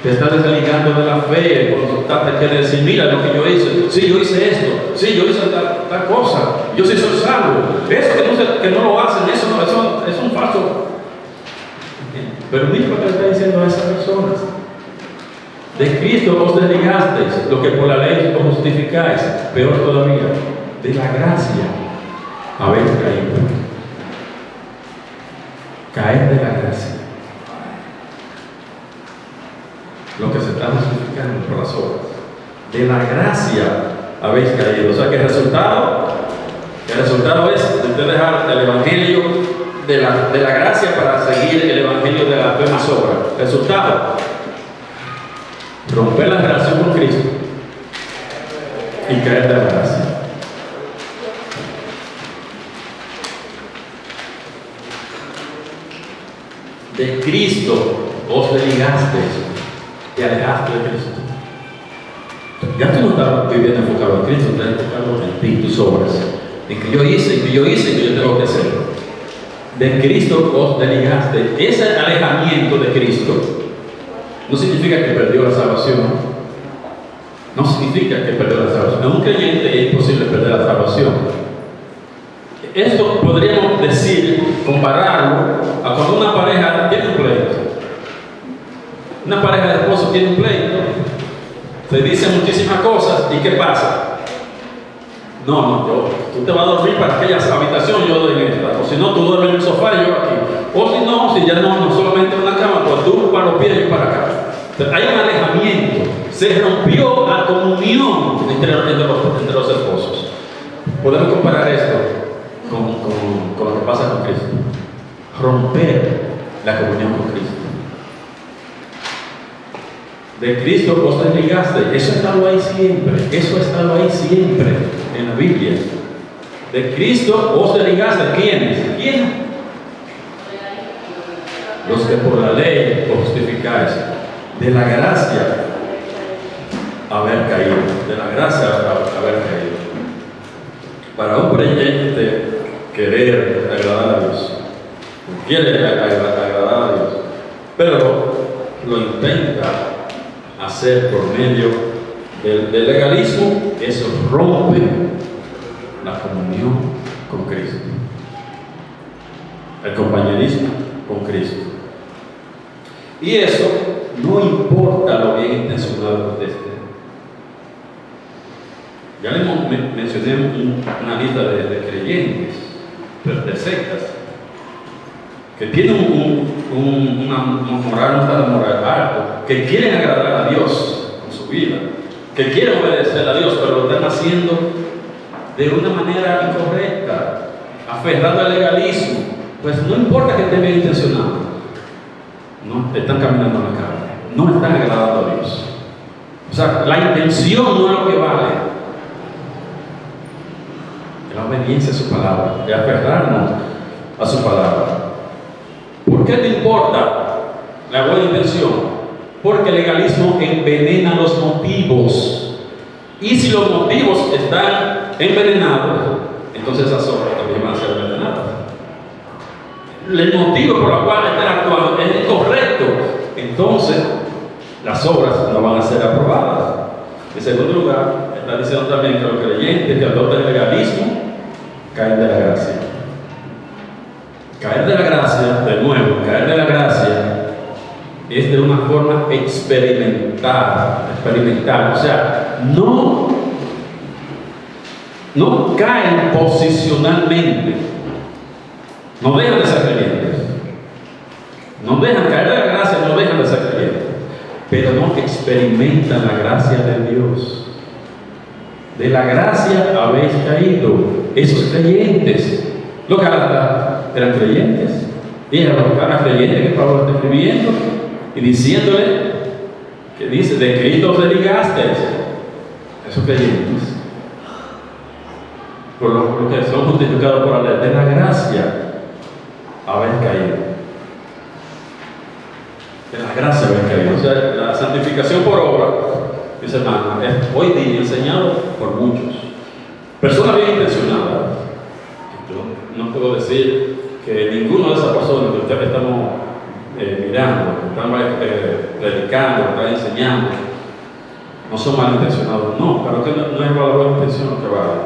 Te estás desligando de la fe. Cuando te quieres decir, mira lo que yo hice. Sí, yo hice esto. Sí, yo hice tal cosa. Yo sí soy salvo. Eso que no lo hacen, eso es un falso. Pero mira lo que está diciendo a esas personas. De Cristo os desligasteis, lo que por la ley os justificáis. Peor todavía, de la gracia habéis caído. Caer de la gracia. Lo que se está justificando por las obras. De la gracia habéis caído. O sea que el resultado es usted dejar el evangelio de la gracia para seguir el evangelio de la fe más obra. Resultado: romper la relación con Cristo y caer de la gracia. De Cristo os desligasteis. Te alejaste de Cristo. Ya tú no estás viviendo enfocado en Cristo, estás enfocado en ti, tus obras. En que yo hice, que yo tengo que hacer. De Cristo os desligaste. Ese alejamiento de Cristo no significa que perdió la salvación. No significa que perdió la salvación. En un creyente es imposible perder la salvación. Esto podríamos decir, compararlo a cuando una pareja tiene un pleito. Una pareja de esposos tiene un pleito, se dicen muchísimas cosas, ¿y qué pasa? No, tú te vas a dormir para aquella habitación, yo doy en esta, o si no, tú duermes en el sofá y yo aquí, o si no, ya no solamente en una cama, pues tú para los pies y yo para acá. Entonces, hay un alejamiento, se rompió la comunión entre los esposos. Podemos comparar esto con lo que pasa con Cristo. Romper la comunión con Cristo. De Cristo os desligaste. Eso ha estado ahí siempre. Eso ha estado ahí siempre en la Biblia. De Cristo os desligaste. ¿Quiénes? ¿Quién? Los que por la ley os justificáis. De la gracia haber caído. De la gracia haber caído. Para un creyente querer agradar a Dios, quiere agradar a Dios, pero lo intenta hacer por medio del legalismo, eso rompe la comunión con Cristo, el compañerismo con Cristo. Y eso no importa lo bien intencionado que esté. Ya le mencioné una lista de creyentes, de sectas, que tienen una moral alto, que quieren agradar a Dios con su vida, que quieren obedecer a Dios, pero lo están haciendo de una manera incorrecta, aferrado al legalismo. Pues no importa que estén bien intencionados, no están caminando en la carne, no están agradando a Dios. O sea, la intención no es lo que vale. La obediencia a su palabra, de aferrarnos a su palabra. ¿Por qué te importa la buena intención? Porque el legalismo envenena los motivos. Y si los motivos están envenenados, entonces esas obras también van a ser envenenadas. El motivo por el cual están actuando es incorrecto, entonces las obras no van a ser aprobadas. En segundo lugar, está diciendo también que los creyentes que adoptan el legalismo caer de la gracia. Caer de la gracia, de nuevo, caer de la gracia es de una forma experimental, o sea, no caen posicionalmente, no dejan de ser creyentes, no dejan caer de la gracia, no dejan de ser creyentes, pero no experimentan la gracia de Dios. De la gracia habéis caído. Esos creyentes, los Gálatas eran creyentes, y eran los creyentes que Pablo está escribiendo y diciéndole que dice: de Cristo os desligasteis. Esos creyentes, por lo que son justificados por la ley, de la gracia habéis caído. De la gracia habéis caído. O sea, la santificación por obra, mis hermanos, es hoy día enseñado por muchos. Personas bien intencionadas. Yo no puedo decir que ninguno de esas personas que ustedes estamos mirando, que están predicando, que están enseñando, no son malintencionados. No, pero que no es la buena intención lo que vale.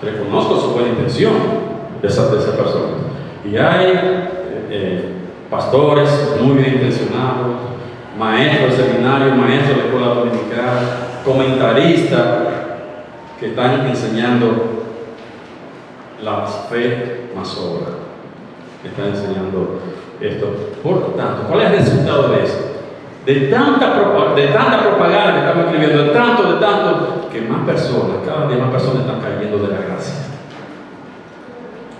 Reconozco su buena intención de esa persona. Y hay pastores muy bien intencionados, maestros de seminario, maestros de escuela dominical, comentaristas que están enseñando la fe más obra, que están enseñando esto. Por tanto, ¿cuál es el resultado de esto? De tanta propaganda que estamos escribiendo, de tanto, que más personas, cada día más personas están cayendo de la gracia.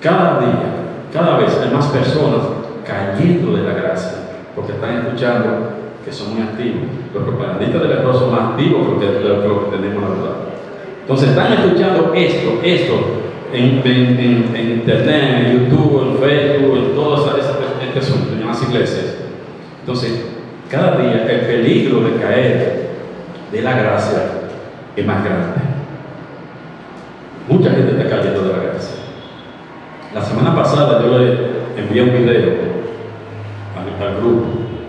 Cada día, cada vez hay más personas cayendo de la gracia, porque están escuchando que son muy activos. Los propagandistas del error son más activos que lo que tenemos la verdad. Entonces están escuchando esto en internet, en YouTube, en Facebook, en todas en las iglesias. Entonces, cada día el peligro de caer de la gracia es más grande. Mucha gente está cayendo de la gracia. La semana pasada yo le envié un video al grupo,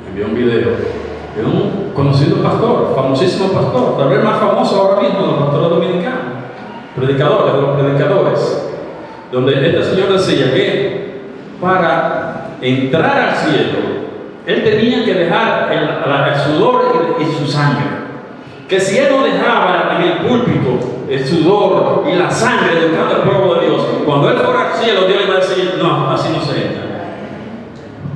envié un video de un conocido pastor, famosísimo pastor, tal vez más famoso ahora mismo de los pastores dominicanos, predicadores de los predicadores, donde este señor decía que para entrar al cielo él tenía que dejar el sudor y su sangre, que si él no dejaba en el púlpito el sudor y la sangre educando al pueblo de Dios, cuando él fuera al cielo Dios le iba a decir: no, así no se entra.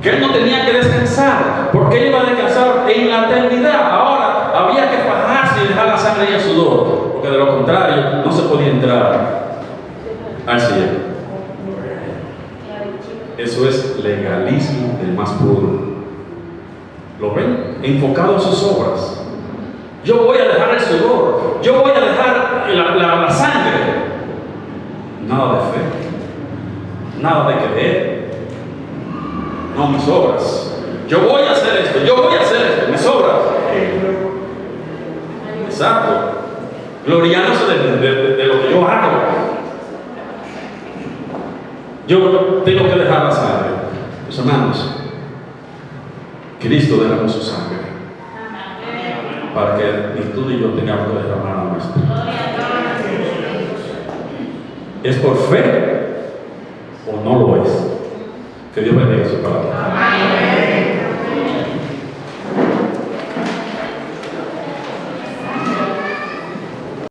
Que él no tenía que descansar, porque él iba a descansar en la eternidad. Ahora había que fajarse y dejar la sangre y el sudor, porque de lo contrario no se podía entrar al cielo. Eso es legalismo del más puro. ¿Lo ven? Enfocado en sus obras. Yo voy a dejar el sudor, yo voy a dejar la sangre. Nada de fe, nada de creer. No, mis obras. Yo voy a hacer esto, mis obras. Exacto. Gloriándose de lo que yo hago. Yo tengo que dejar la sangre. Mis hermanos, Cristo derramó su sangre para que ni tú ni yo tengamos que derramar la nuestra. ¿Es por fe o no lo es? Que Dios bendiga su palabra.